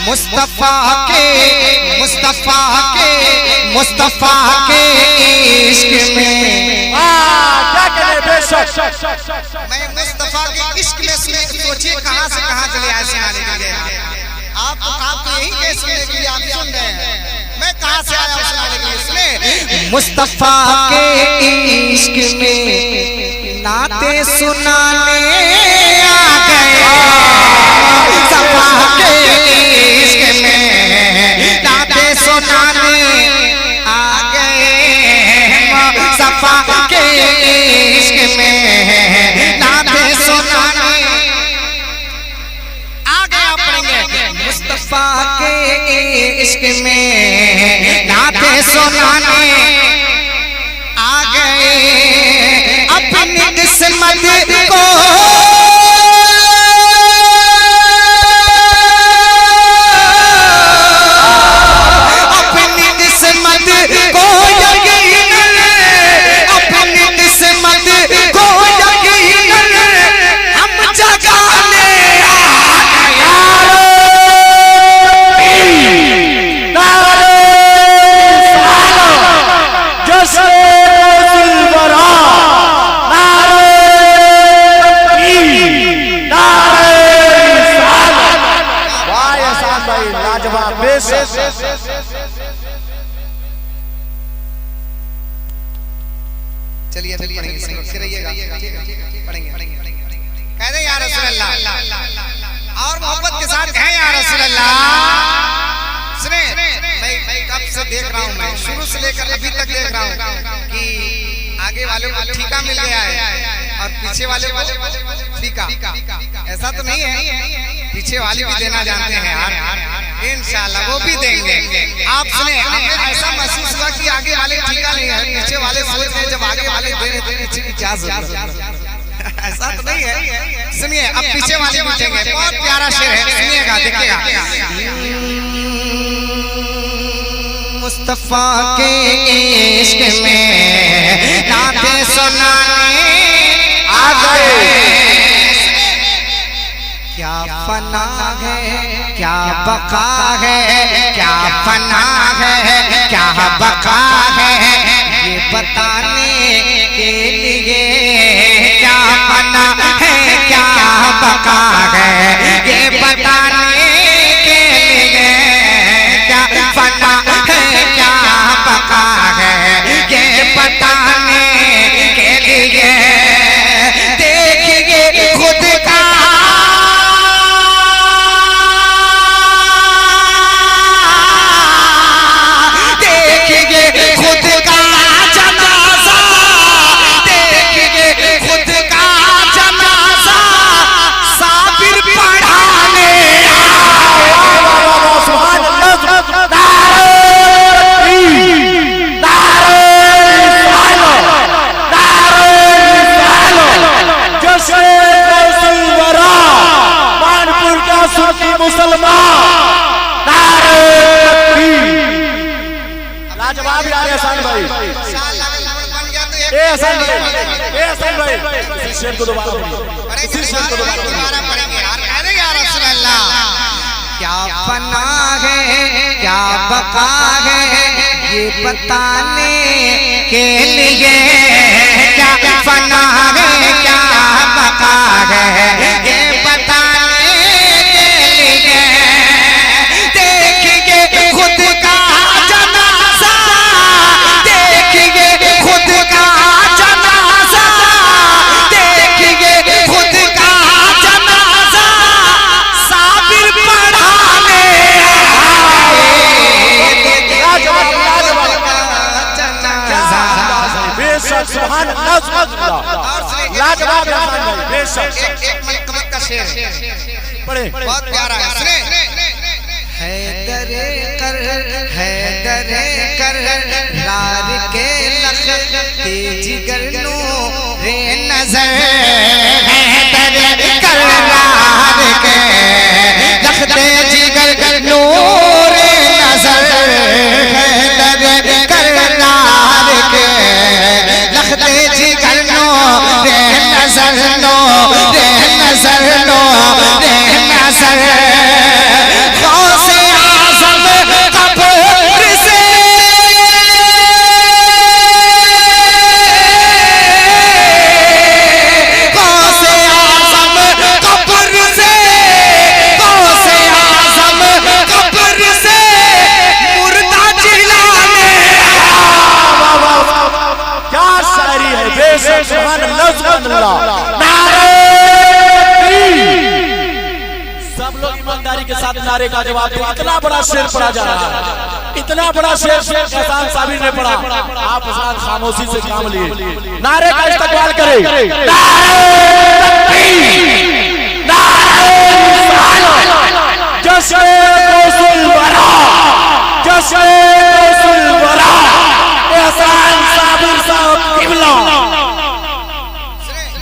मुस्तफा के इश्क में मैं मुस्तफा के इश्क में सोचिए कहां से कहां चले आए सुनाने के लिए। आप यही कह सुनने के लिए आप सुन रहे हैं, मैं कहां से आया सुनाने के लिए। सुने, मुस्तफा के इश्क में नाते सुनाने आ गए, मुस्तफा के इश्क में नाते सुनाने आ गए, मुस्तफा के इश्क में नाते सुनाने आ गया। पढ़ेंगे, मुस्तफा के इश्क में नाते सुनाने आ गए, अपनी किस्मत को चलिए पढ़ेंगे। कह दे या रसूल अल्लाह, और मोहब्बत के साथ कहें या रसूल अल्लाह। सुने, मैं कब से देख रहा हूँ, मैं शुरू से लेकर अभी तक देख रहा हूँ कि आगे वाले को ठीका मिल गया है और पीछे वाले को ठीका। ऐसा तो नहीं है, पीछे वाले भी देना जानते हैं यार, इंशाल्लाह वो भी देंगे। आप सुने, ऐसा महसूस हुआ कि आगे वाले ठीका नहीं है, पीछे वाले सोच रहे जब आगे वाले दे रहे पीछे की क्या जरूरत। ऐसा तो नहीं है। सुनिए, अब पीछे वाले पूछेंगे, बहुत प्यारा शेर है, सुनिएगा, देखिएगा। मुस्तफा के इश्क में नाते सुनाने आ गए, क्या फना है क्या बका है, क्या फना है क्या बका है, ये बताने के लिए क्या फना है क्या बका है, ये बताने के लिए क्या फना है क्या बका है, ये बताने के लिए देखिए खुद का क्या फना है क्या बका है, ये बताने के लिए क्या फना है क्या बका है, ये बताने के लिए देखिए खुद का जनाजा, देखिए खुद का जनाजा, देखिए खुद का जनाजा, साबिर पढ़ाने सुभान अल्लाह, लाजवाब बेशक। एक मनकबत का शेर पढ़े, बहुत प्यारा है, सुने। हैदरे कर लार के लख तेज करनो रे नजर, हैदरे कर लार के लख तेज करनो रे नजर, हैदरे कर लार के लख तेज करनो रे नजर, नो रे नजर, नो रे नजर, गौसे नजरुल्लाह। नारे सब लोग ईमानदारी के साथ नारे का जवाब दे। इतना बड़ा शेर पढ़ा जा रहा है, इतना बड़ा शेर एहसान साबिर ने पढ़ा, आप हजरात खामोशी से काम लिए नारे का इस्तकबाल करें।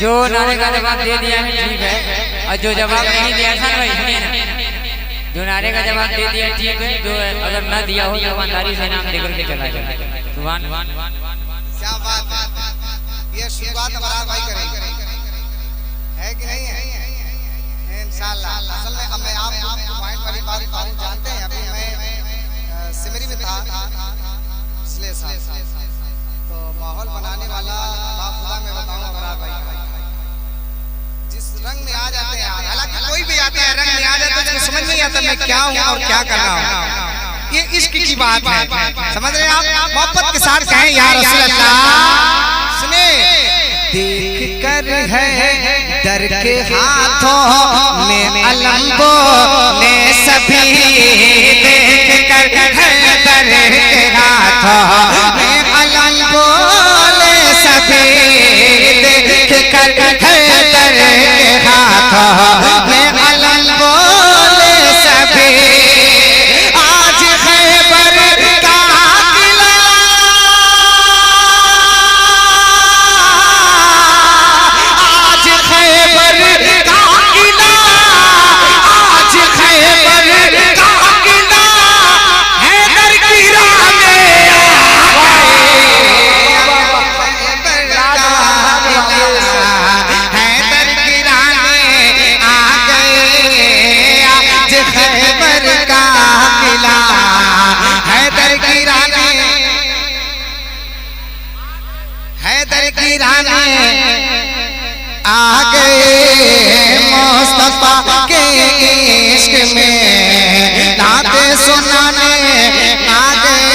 जो नारे का जवाब दे दिया है ठीक है, और जो जवाब नहीं दिया था भाई सुनिए ना, जो नारे का जवाब दे दिया ठीक है, जो अगर न दिया हो तो ईमानदारी से नाम देकर के चला जाए। सुभान क्या बात, ये शुरुआत हमारा भाई करेंगे है कि नहीं है इंशाल्लाह। असल में मैं आप पॉइंट वाली बात जानते हैं, अभी मैं सिमरी में था पिछले साल, तो माहौल बनाने वाला खुदा में बताऊं हमारा भाई जिस रंग में आ जाते हैं, हालांकि कोई भी आता है रंग में आ जाता है तो समझ नहीं आता मैं क्या हूं और क्या कर रहा हूं। ये इश्क की बात है, समझ रहे हैं आप। मोहब्बत के साथ कहें या रसूल अल्लाह। सुने देख कर है दर के हाथों में अलम बोले सभी, देख कर है दर के हाथों में अलम बोले सभी, देख कर है दर के हाथों में अलम बोले सभी। आज खैबर का किला, आज खैबर का किला, आज खैबर का किला हैदर की राह में हैदर की राह में आ गए। आज खैबर का किला हैदर की राह में, हैदर की राह में आ गए। मुस्तफा के इश्क में नाते सुनाने आ गए।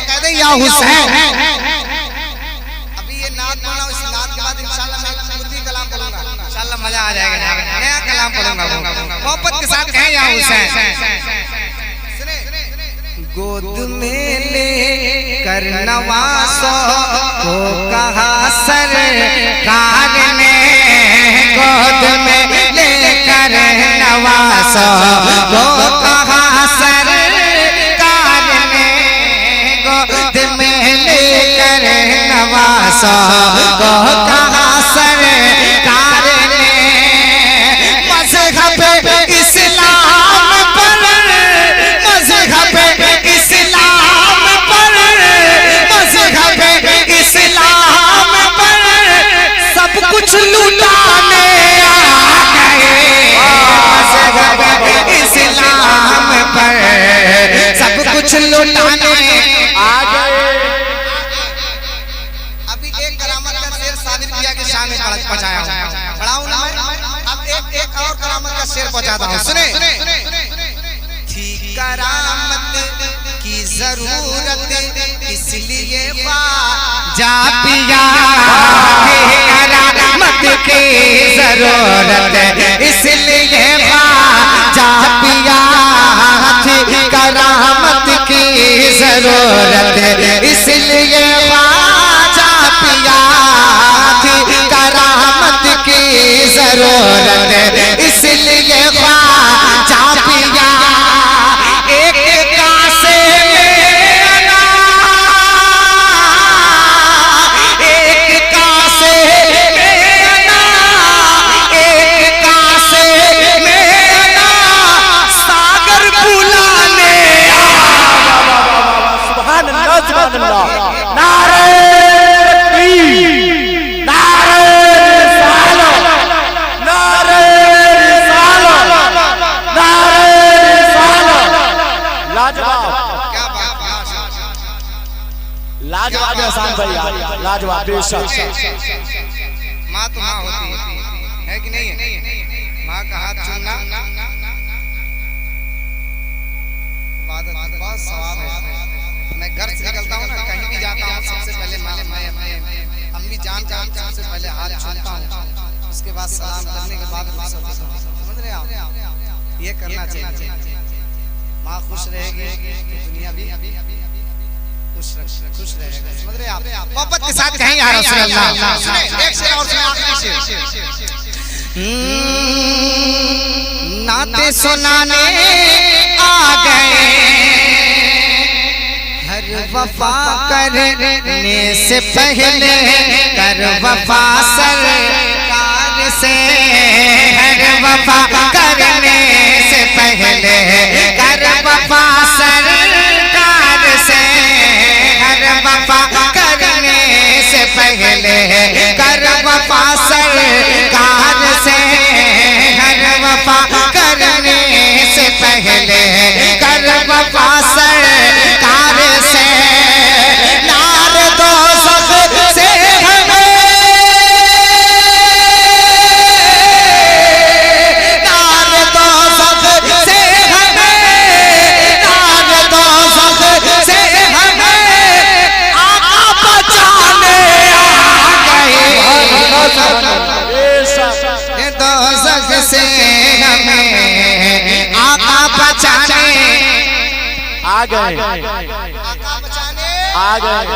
कह दे या हुसैन। अभी ये नात बोला, इस नात के बाद इंशाल्लाह मैं कुर्दी कलाम पढ़ूंगा, इंशाल्लाह मजा आ जाएगा, नया कलाम पढ़ूंगा। मोहब्बत के साथ कहें या हुसैन। गोद में ले कर नवासों को कहा सरकार ने, गोद में ले कर नवासों को कहा सरकार ने, गोद में ले कर नवासों को कहा सरकार ने। मज़हब इस्लाम पर, मज़हब इस्लाम पर, मज़हब इस्लाम पर सब कुछ लुटाने आ गए। मज़हब इस्लाम पर सब कुछ लुटाने आ गए। अभी एक करामत का शेर साबिर किया कि शाम में पहुंचाया पढ़ाऊं ना मैं। अब एक और करामत का शेर पहुंचाता हूं, सुने। थी करामत की जरूरत इसलिए ख्वाजा पिया, करामत की जरूरत इसलिए ख्वाजा पिया, थी करामत की जरूरत इसलिए ख्वाजा पिया, थी करामत की जरूरत इसलिए ख्वाजा पिया। एक कासे में अना, एक कासे में अना, एक कासे में अना सागर बुलाने। सुभान अल्लाह, सुभान अल्लाह। नारे तकबीर, नारे रिसालत, नारे रिसालत, नारे रिसालत। लाजवाब, क्या बात, लाजवाब एहसान भाई, लाजवाब बेशक। माँ तो माँ होती है कि नहीं है? माँ का हाथ चूमना इबादत, बहुत सवाब है। मैं मैं घर से निकलता हूँ ना, कहीं भी जाता हूँ, सबसे पहले मैं अपने अम्मी जान का सबसे पहले हाथ छूता हूँ, उसके बाद सलाम करने के बाद समझ रहे आप, ये करना चाहिए। माँ खुश रहेगी तो दुनिया भी खुश रहेगा, समझ रहे आप। मोहब्बत के साथ कहें या रसूल अल्लाह। सुने एक शेर और सुने आखिरी शेर। नाते सुनाने आ गए हर वफा करने से पहले, कर वफा सरकार से, हर वफा करने से पहले, कर वफा सरकार से, हर वफा करने से पहले, कर वफा सरकार से, हर वफा करने से पहले, कर वफा सरकार से, नार दोज़ख से हमें, नार दोज़ख से हमें, नार दोज़ख से हमें आका बचाने आ गए, दोज़ख से हमें आका बचाने आ गए, आका बचाने आ गए।